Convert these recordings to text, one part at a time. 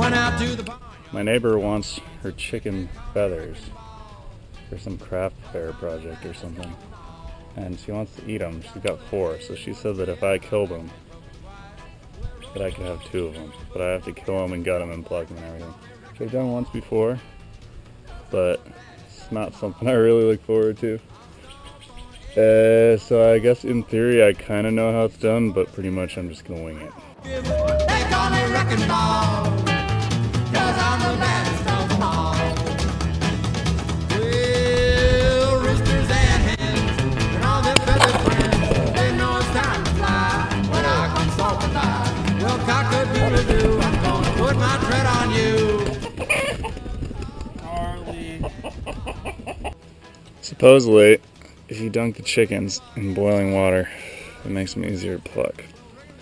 run out to the barn. My neighbor wants her chicken feathers for some craft fair project or something, and she wants to eat them. She's got 4, so she said that if I killed them, that I could have 2 of them, but I have to kill them and gut them and pluck them and everything, which I've done once before, but it's not something I really look forward to. So I guess in theory I kind of know how it's done, but pretty much I'm just gonna wing it. They call me Wrecking Ball, 'cause I'm the baddest of them all. Well, roosters and hens and all their feathered friends, they know it's time to fly when I come stalking by. Well, cock-a-doodle-doo, I'm gonna put my tread on you. Harley. Supposedly, if you dunk the chickens in boiling water, it makes them easier to pluck.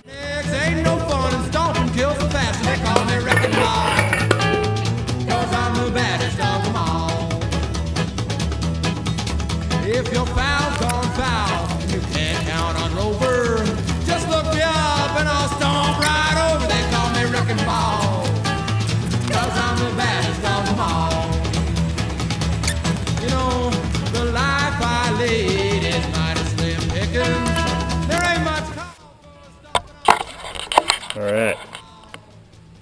Ain't no fun and stomping kills so fast, and they call me Wrecking Ball, 'cause I'm the baddest of them all. If your foul's gone foul, you can't count on Rover. Just look me up and I'll stomp right over. They call me Wrecking Ball, 'cause I'm the baddest of them all. You know, the life I lead is mighty slim pickings. There ain't much. Alright,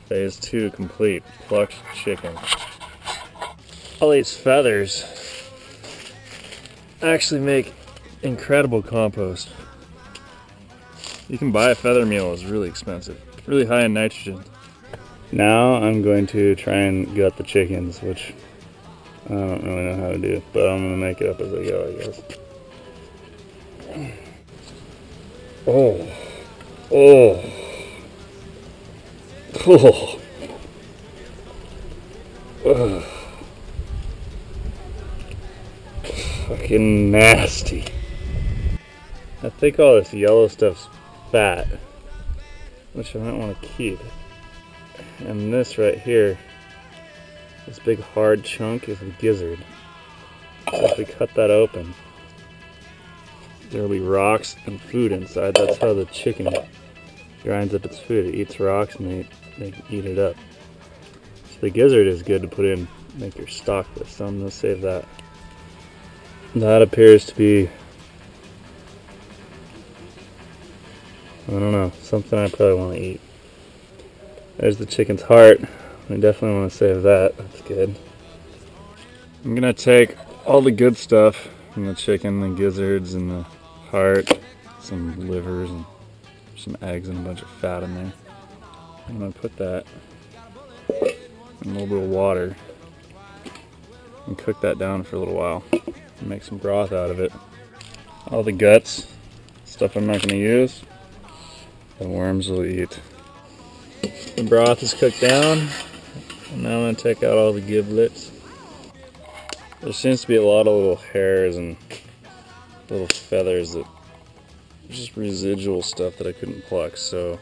phase 2 complete, plucked chicken. All these feathers actually make incredible compost. You can buy a feather meal, it's really expensive, really high in nitrogen. Now I'm going to try and gut the chickens, which I don't really know how to do, but I'm going to make it up as I go, I guess. Oh. Ugh. Fucking nasty. I think all this yellow stuff's fat, which I might want to keep. And this right here, this big hard chunk, is a gizzard. So if we cut that open, there'll be rocks and food inside. That's how the chicken grinds up its food. It eats rocks and they eat it up. So the gizzard is good to put in, make your stock with, so I'm going to save that. That appears to be, I don't know, something I probably want to eat. There's the chicken's heart. I definitely want to save that. That's good. I'm going to take all the good stuff from the chicken, the gizzards and the heart, some livers and some eggs and a bunch of fat in there. I'm going to put that in a little bit of water and cook that down for a little while and make some broth out of it. All the guts, stuff I'm not going to use, the worms will eat. The broth is cooked down, and now I'm going to take out all the giblets. There seems to be a lot of little hairs and little feathers that just residual stuff that I couldn't pluck, so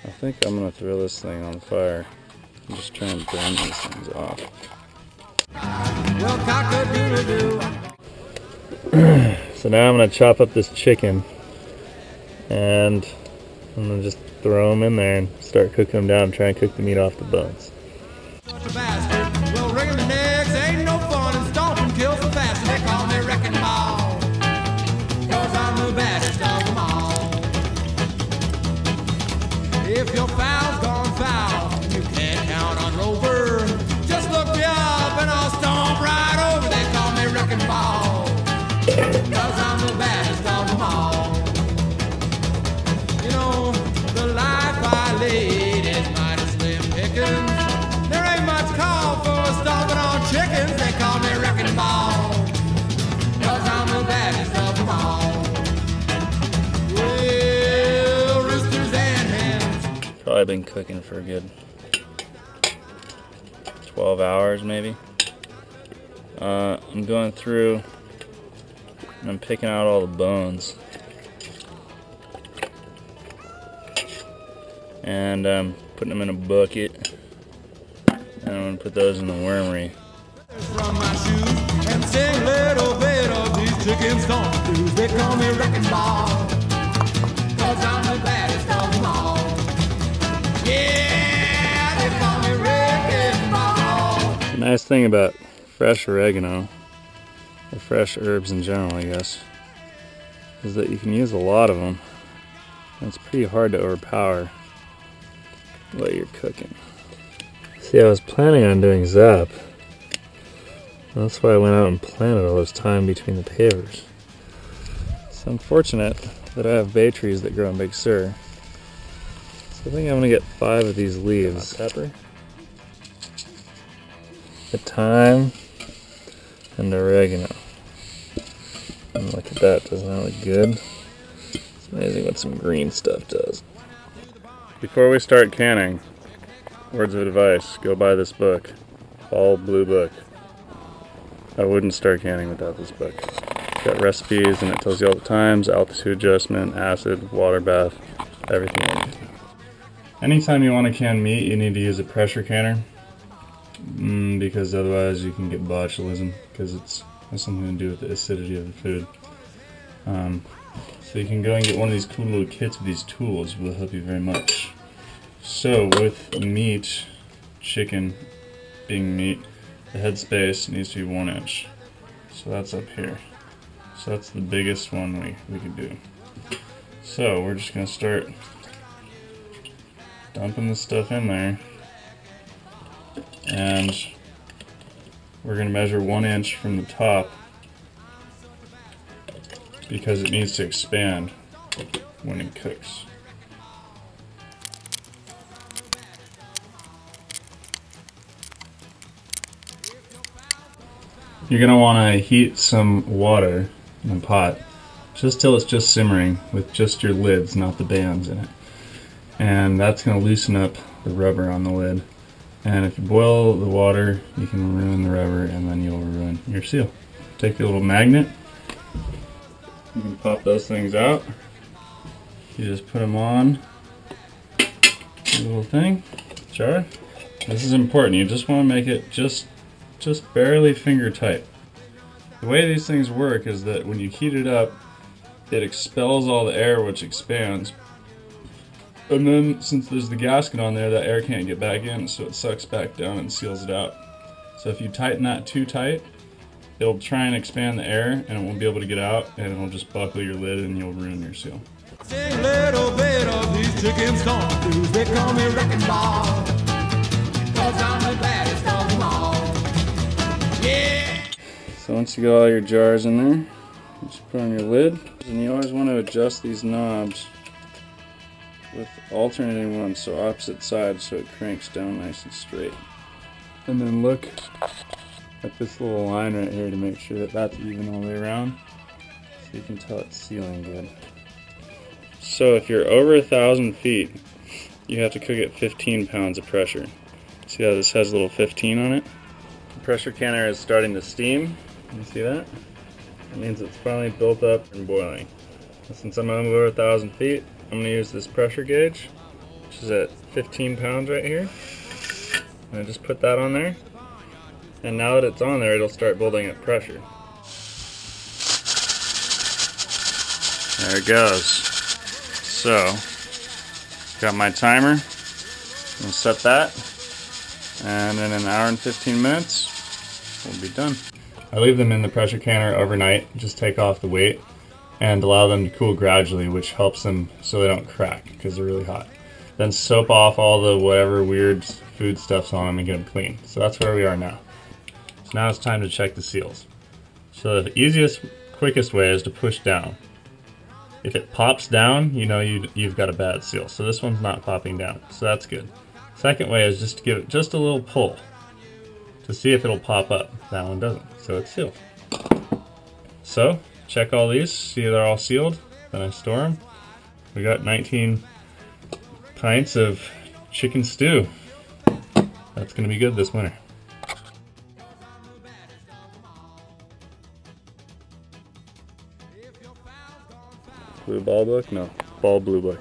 I think I'm going to throw this thing on fire and just try and burn these things off. So now I'm going to chop up this chicken and I'm going to just throw them in there and start cooking them down and try and cook the meat off the bones. If your fowl's gone foul, you can't count on Rover. Just look me up and I'll stomp right over. They call me Wrecking Ball, 'cause I'm the baddest of them all. You know, the life I lead is mighty slim pickings. There ain't much call for stomping on chickens. They call me Wrecking Ball, 'cause I'm the baddest of them all. Probably been cooking for a good 12 hours maybe. I'm going through and I'm picking out all the bones. And I'm putting them in a bucket. And I'm going to put those in the wormery. From my shoes and sing little bit of these chickens don't lose. They call me Wrecking Ball, 'cause I'm the baddest of them all. Yeah, they call me Wrecking nice thing about fresh oregano, or fresh herbs in general, I guess, is that you can use a lot of them. And it's pretty hard to overpower what you're cooking. See, I was planning on doing Zap. That's why I went out and planted all this time between the pavers. It's unfortunate that I have bay trees that grow in Big Sur. So I think I'm gonna get 5 of these leaves. Pepper, the thyme, and the oregano. And look at that, doesn't that look good? It's amazing what some green stuff does. Before we start canning, words of advice, go buy this book, Bald Blue Book. I wouldn't start canning without this book. It's got recipes and it tells you all the times, altitude adjustment, acid, water bath, everything you need. Anytime you want to can meat, you need to use a pressure canner, because otherwise you can get botulism, because it has something to do with the acidity of the food. So you can go and get one of these cool little kits with these tools, will help you very much. So with meat, chicken being meat, the head space needs to be 1 inch. So that's up here. So that's the biggest one we could do. So we're just gonna start dumping the stuff in there. And we're gonna measure 1 inch from the top because it needs to expand when it cooks. You're going to want to heat some water in a pot just till it's just simmering with just your lids, not the bands in it. And that's going to loosen up the rubber on the lid. And if you boil the water, you can ruin the rubber and then you'll ruin your seal. Take your little magnet, you can pop those things out. You just put them on the little thing, jar. This is important, you just want to make it just barely finger tight. The way these things work is that when you heat it up, it expels all the air, which expands. And then since there's the gasket on there, that air can't get back in, so it sucks back down and seals it out. So if you tighten that too tight, it'll try and expand the air and it won't be able to get out, and it'll just buckle your lid and you'll ruin your seal. Sing a little bit of these chicken storm blues. They call me Wrecking Ball, 'cause I'm the baddest of them all. Yeah. So once you got all your jars in there, you just put on your lid. And you always want to adjust these knobs with alternating ones, so opposite sides, so it cranks down nice and straight. And then look at this little line right here to make sure that that's even all the way around, so you can tell it's sealing good. So if you're over 1,000 feet, you have to cook at 15 pounds of pressure. See how this has a little 15 on it? The pressure canner is starting to steam. You see that? That means it's finally built up and boiling. And since I'm over 1,000 feet, I'm going to use this pressure gauge, which is at 15 pounds right here. And I just put that on there. And now that it's on there, it'll start building up pressure. There it goes. So, got my timer. I'm going to set that. And in an hour and 15 minutes, we'll be done. I leave them in the pressure canner overnight, just take off the weight, and allow them to cool gradually, which helps them so they don't crack, because they're really hot. Then soap off all the whatever weird food stuff's on them and get them clean. So that's where we are now. So now it's time to check the seals. So the easiest, quickest way is to push down. If it pops down, you know you've got a bad seal. So this one's not popping down, so that's good. Second way is just to give it just a little pull to see if it'll pop up. That one doesn't, so it's sealed. So check all these, see they're all sealed, then I store them. We got 19 pints of chicken stew. That's gonna be good this winter. Blue Ball Book? No, Bald Blue Book.